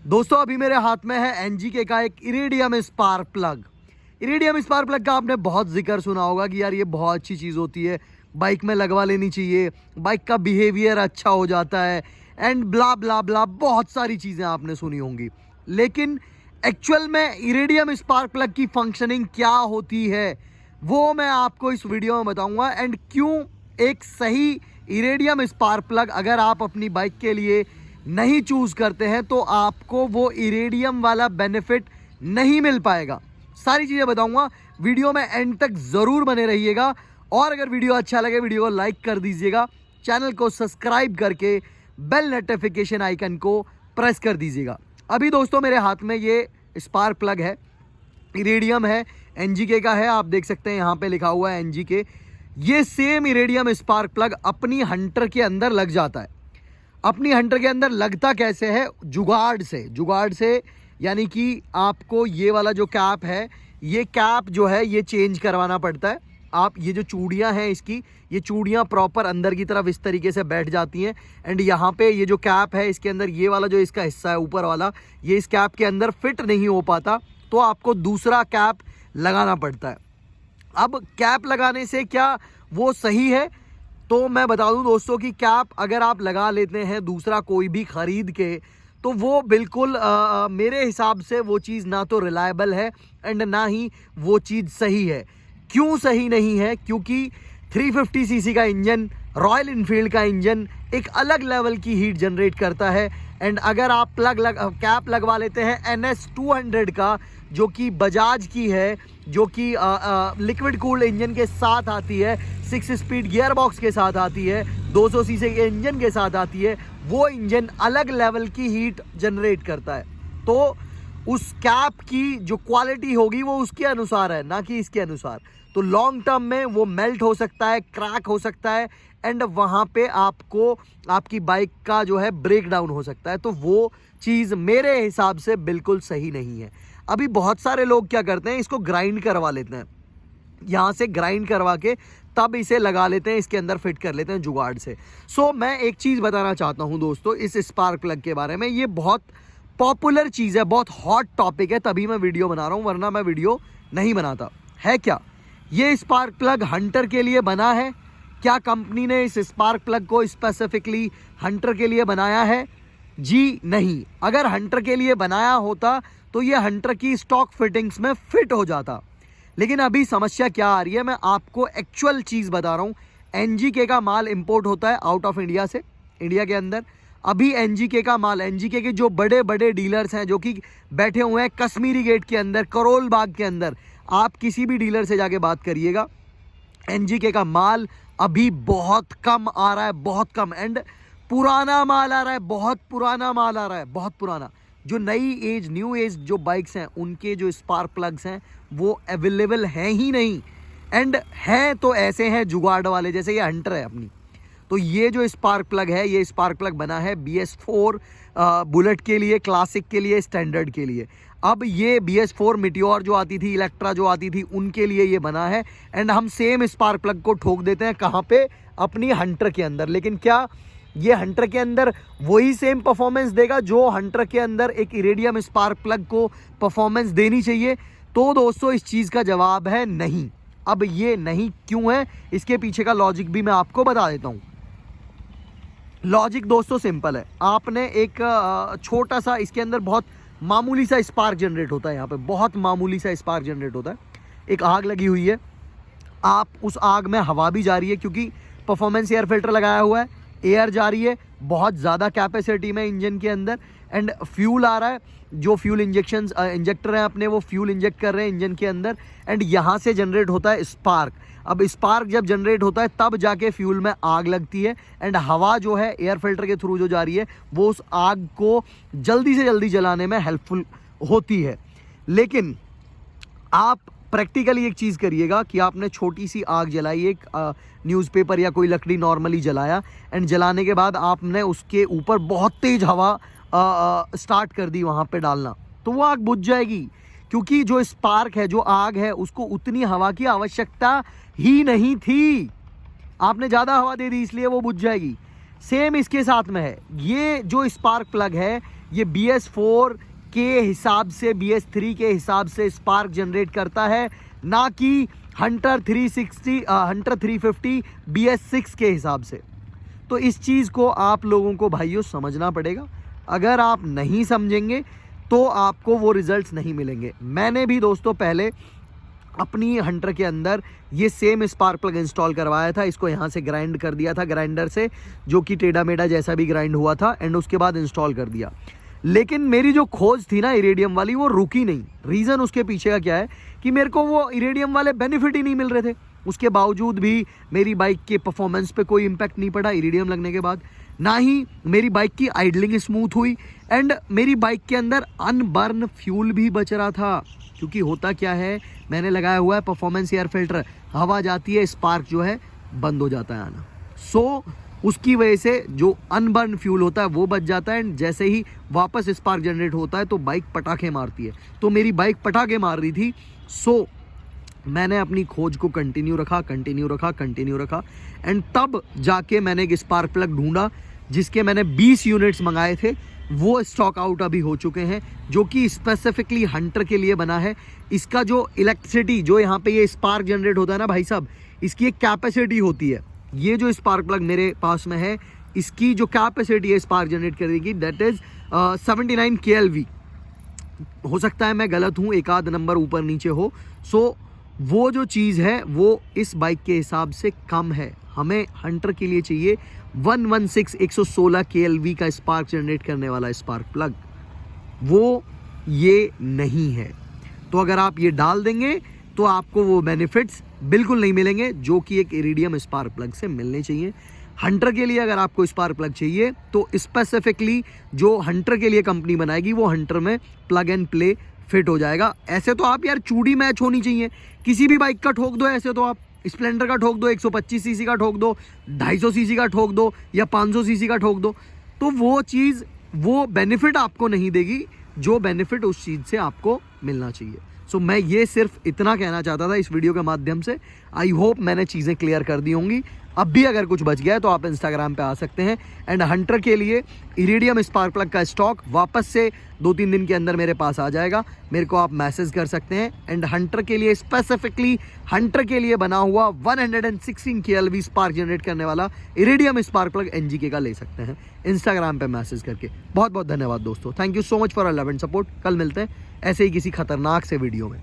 दोस्तों अभी मेरे हाथ में है एनजीके का एक iridium spark plug. Iridium spark plug का आपने बहुत जिक्र सुना होगा कि यार ये बहुत अच्छी चीज़ होती है, बाइक में लगवा लेनी चाहिए, बाइक का बिहेवियर अच्छा हो जाता है एंड ब्ला ब्ला ब्ला, बहुत सारी चीज़ें आपने सुनी होंगी। लेकिन एक्चुअल में इरिडियम स्पार्क प्लग की फंक्शनिंग क्या होती है वो मैं आपको इस वीडियो में बताऊंगा एंड क्यों एक सही इरिडियम स्पार्क प्लग अगर आप अपनी बाइक के लिए नहीं चूज करते हैं तो आपको वो इरिडियम वाला बेनिफिट नहीं मिल पाएगा। सारी चीजें बताऊंगा, वीडियो में एंड तक जरूर बने रहिएगा और अगर वीडियो अच्छा लगे वीडियो को लाइक कर दीजिएगा, चैनल को सब्सक्राइब करके बेल नोटिफिकेशन आइकन को प्रेस कर दीजिएगा। अभी दोस्तों मेरे हाथ में ये स्पार्क प्लग है, इरिडियम है, एनजीके का है, आप देख सकते हैं यहाँ पे लिखा हुआ है एनजीके। ये सेम इरिडियम स्पार्क प्लग अपनी हंटर के अंदर लग जाता है। अपनी हंटर के अंदर लगता कैसे है? जुगाड़ से यानी कि आपको ये वाला जो कैप है, ये कैप जो है ये चेंज करवाना पड़ता है। आप ये जो चूड़ियाँ हैं इसकी, ये चूड़ियाँ प्रॉपर अंदर की तरफ इस तरीके से बैठ जाती हैं एंड यहाँ पे ये जो कैप है इसके अंदर ये वाला जो इसका हिस्सा है ऊपर वाला, ये इस कैप के अंदर फिट नहीं हो पाता तो आपको दूसरा कैप लगाना पड़ता है। अब कैप लगाने से क्या वो सही है? तो मैं बता दूं दोस्तों कि कैप अगर आप लगा लेते हैं दूसरा कोई भी खरीद के, तो वो बिल्कुल मेरे हिसाब से वो चीज़ ना तो रिलायबल है एंड ना ही वो चीज़ सही है। क्यों सही नहीं है? क्योंकि 350 सीसी का इंजन, रॉयल इनफील्ड का इंजन एक अलग लेवल की हीट जनरेट करता है एंड अगर आप कैप लगवा लेते हैं NS 200 का, जो कि बजाज की है, जो कि लिक्विड कूल्ड इंजन के साथ आती है, 6 स्पीड गियर बॉक्स के साथ आती है, 200 सीसी के इंजन के साथ आती है, वो इंजन अलग लेवल की हीट जनरेट करता है। तो उस कैप की जो क्वालिटी होगी वो उसके अनुसार है, ना कि इसके अनुसार। तो लॉन्ग टर्म में वो मेल्ट हो सकता है, क्रैक हो सकता है एंड वहाँ पे आपको आपकी बाइक का जो है ब्रेक डाउन हो सकता है। तो वो चीज़ मेरे हिसाब से बिल्कुल सही नहीं है। अभी बहुत सारे लोग क्या करते हैं, इसको ग्राइंड करवा लेते हैं, यहाँ से ग्राइंड करवा के तब इसे लगा लेते हैं, इसके अंदर फिट कर लेते हैं जुगाड़ से। सो मैं एक चीज़ बताना चाहता हूँ दोस्तों इस स्पार्क प्लग के बारे में। ये बहुत पॉपुलर चीज़ है, बहुत हॉट टॉपिक है, तभी मैं वीडियो बना रहा हूँ, वरना मैं वीडियो नहीं बनाता। है क्या ये स्पार्क प्लग हंटर के लिए बना है? क्या कंपनी ने इस स्पार्क प्लग को स्पेसिफिकली हंटर के लिए बनाया है? जी नहीं। अगर हंटर के लिए बनाया होता तो ये हंटर की स्टॉक फिटिंग्स में फिट हो जाता। लेकिन अभी समस्या क्या आ रही है, मैं आपको एक्चुअल चीज़ बता रहा हूँ। एनजीके का माल इंपोर्ट होता है आउट ऑफ इंडिया से, इंडिया के अंदर। अभी एनजीके का माल, एनजीके के जो बड़े बड़े डीलर्स हैं जो कि बैठे हुए हैं कश्मीरी गेट के अंदर, करोल बाग के अंदर, आप किसी भी डीलर से जाके बात करिएगा, एनजीके का माल अभी बहुत कम आ रहा है, बहुत कम। एंड पुराना माल आ रहा है, बहुत पुराना माल आ रहा है, बहुत पुराना। जो न्यू एज जो बाइक्स हैं उनके जो स्पार्क प्लग्स हैं वो अवेलेबल हैं ही नहीं एंड हैं तो ऐसे हैं जुगाड़ वाले, जैसे ये हंटर है अपनी। तो ये जो स्पार्क प्लग है, ये स्पार्क प्लग बना है BS4 बुलेट के लिए, क्लासिक के लिए, स्टैंडर्ड के लिए। अब ये BS4 मिटियोर जो आती थी, इलेक्ट्रा जो आती थी, उनके लिए ये बना है एंड हम सेम स्पार्क प्लग को ठोक देते हैं कहाँ पे? अपनी हंटर के अंदर। लेकिन क्या ये हंटर के अंदर वही सेम परफॉर्मेंस देगा जो हंटर के अंदर एक इरिडियम स्पार्क प्लग को परफॉर्मेंस देनी चाहिए? तो दोस्तों इस चीज़ का जवाब है नहीं। अब ये नहीं क्यों है, इसके पीछे का लॉजिक भी मैं आपको बता देता हूँ। लॉजिक दोस्तों सिंपल है। आपने एक छोटा सा, इसके अंदर बहुत मामूली सा स्पार्क जनरेट होता है, यहाँ पे बहुत मामूली सा स्पार्क जनरेट होता है। एक आग लगी हुई है, आप उस आग में हवा भी जा रही है क्योंकि परफॉर्मेंस एयर फिल्टर लगाया हुआ है, एयर जा रही है, बहुत ज़्यादा कैपेसिटी में इंजन के अंदर एंड फ्यूल आ रहा है। जो फ्यूल इंजेक्टर हैं अपने, वो फ्यूल इंजेक्ट कर रहे हैं इंजन के अंदर एंड यहाँ से जनरेट होता है स्पार्क। अब स्पार्क जब जनरेट होता है तब जाके फ्यूल में आग लगती है एंड हवा जो है एयर फिल्टर के थ्रू जो जा रही है वो उस आग को जल्दी से जल्दी जलाने में हेल्पफुल होती है। लेकिन आप प्रैक्टिकली एक चीज़ करिएगा कि आपने छोटी सी आग जलाई, एक न्यूज़पेपर या कोई लकड़ी नॉर्मली जलाया एंड जलाने के बाद आपने उसके ऊपर बहुत तेज़ हवा स्टार्ट कर दी वहाँ पे डालना, तो वो आग बुझ जाएगी क्योंकि जो स्पार्क है, जो आग है, उसको उतनी हवा की आवश्यकता ही नहीं थी। आपने ज़्यादा हवा दे दी इसलिए वो बुझ जाएगी। सेम इसके साथ में है। ये जो स्पार्क प्लग है ये BS4 के हिसाब से, BS3 के हिसाब से स्पार्क जनरेट करता है, ना कि हंटर 350 BS6 के हिसाब से। तो इस चीज़ को आप लोगों को भाइयों समझना पड़ेगा। अगर आप नहीं समझेंगे तो आपको वो रिजल्ट्स नहीं मिलेंगे। मैंने भी दोस्तों पहले अपनी हंटर के अंदर ये सेम स्पार्क प्लग इंस्टॉल करवाया था, इसको यहाँ से ग्राइंड कर दिया था ग्राइंडर से, जो कि टेढ़ा मेढ़ा जैसा भी ग्राइंड हुआ था, एंड उसके बाद इंस्टॉल कर दिया। लेकिन मेरी जो खोज थी ना इरेडियम वाली, वो रुकी नहीं। रीज़न उसके पीछे का क्या है कि मेरे को वो इरेडियम वाले बेनिफिट ही नहीं मिल रहे थे। उसके बावजूद भी मेरी बाइक के परफॉर्मेंस पे कोई इम्पैक्ट नहीं पड़ा इरेडियम लगने के बाद, ना ही मेरी बाइक की आइडलिंग स्मूथ हुई, एंड मेरी बाइक के अंदर अनबर्न फ्यूल भी बच रहा था। क्योंकि होता क्या है, मैंने लगाया हुआ है परफॉर्मेंस एयर फिल्टर, हवा जाती है, स्पार्क जो है बंद हो जाता है आना। सो उसकी वजह से जो अनबर्न फ्यूल होता है वो बच जाता है, एंड जैसे ही वापस स्पार्क जनरेट होता है तो बाइक पटाखे मारती है। तो मेरी बाइक पटाखे मार रही थी। सो मैंने अपनी खोज को कंटिन्यू रखा, एंड तब जाके मैंने एक स्पार्क प्लग ढूंढा जिसके मैंने 20 यूनिट्स मंगाए थे। वो स्टॉक आउट अभी हो चुके हैं, जो कि स्पेसिफिकली हंटर के लिए बना है। इसका जो इलेक्ट्रिसिटी, जो यहाँ पे ये स्पार्क जनरेट होता है ना भाई साहब, इसकी एक कैपेसिटी होती है। ये जो स्पार्क प्लग मेरे पास में है, इसकी जो कैपेसिटी है स्पार्क जनरेट करने की, दैट इज 79 KLV। हो सकता है मैं गलत हूँ, एक आध नंबर ऊपर नीचे हो। सो वो जो चीज़ है वो इस बाइक के हिसाब से कम है। हमें हंटर के लिए चाहिए 116 KLV का स्पार्क जनरेट करने वाला स्पार्क प्लग, वो ये नहीं है। तो अगर आप ये डाल देंगे तो आपको वो बेनिफिट्स बिल्कुल नहीं मिलेंगे जो कि एक इरिडियम स्पार्क प्लग से मिलने चाहिए। हंटर के लिए अगर आपको स्पार्क प्लग चाहिए तो स्पेसिफिकली जो हंटर के लिए कंपनी बनाएगी वो हंटर में प्लग एंड प्ले फिट हो जाएगा। ऐसे तो आप यार चूड़ी मैच होनी चाहिए, किसी भी बाइक का ठोक दो। ऐसे तो आप स्प्लेंडर का ठोक दो, 125 सीसी का ठोक दो, 250 सीसी का ठोक दो, या 500 सीसी का ठोक दो, तो वो चीज़, वो बेनिफिट आपको नहीं देगी जो बेनिफिट उस चीज़ से आपको मिलना चाहिए। सो मैं ये सिर्फ इतना कहना चाहता था इस वीडियो के माध्यम से। आई होप मैंने चीज़ें क्लियर कर दी होंगी। अब भी अगर कुछ बच गया है तो आप इंस्टाग्राम पे आ सकते हैं। एंड हंटर के लिए इरिडियम स्पार्क प्लग का स्टॉक वापस से 2-3 दिन के अंदर मेरे पास आ जाएगा, मेरे को आप मैसेज कर सकते हैं। एंड हंटर के लिए स्पेसिफिकली हंटर के लिए बना हुआ 116 KLV स्पार्क जनरेट करने वाला इरिडियम स्पार्क प्लग NGK का ले सकते हैं इंस्टाग्राम पे मैसेज करके। बहुत बहुत धन्यवाद दोस्तों, thank you so much for love and support. कल मिलते हैं ऐसे ही किसी खतरनाक से वीडियो में।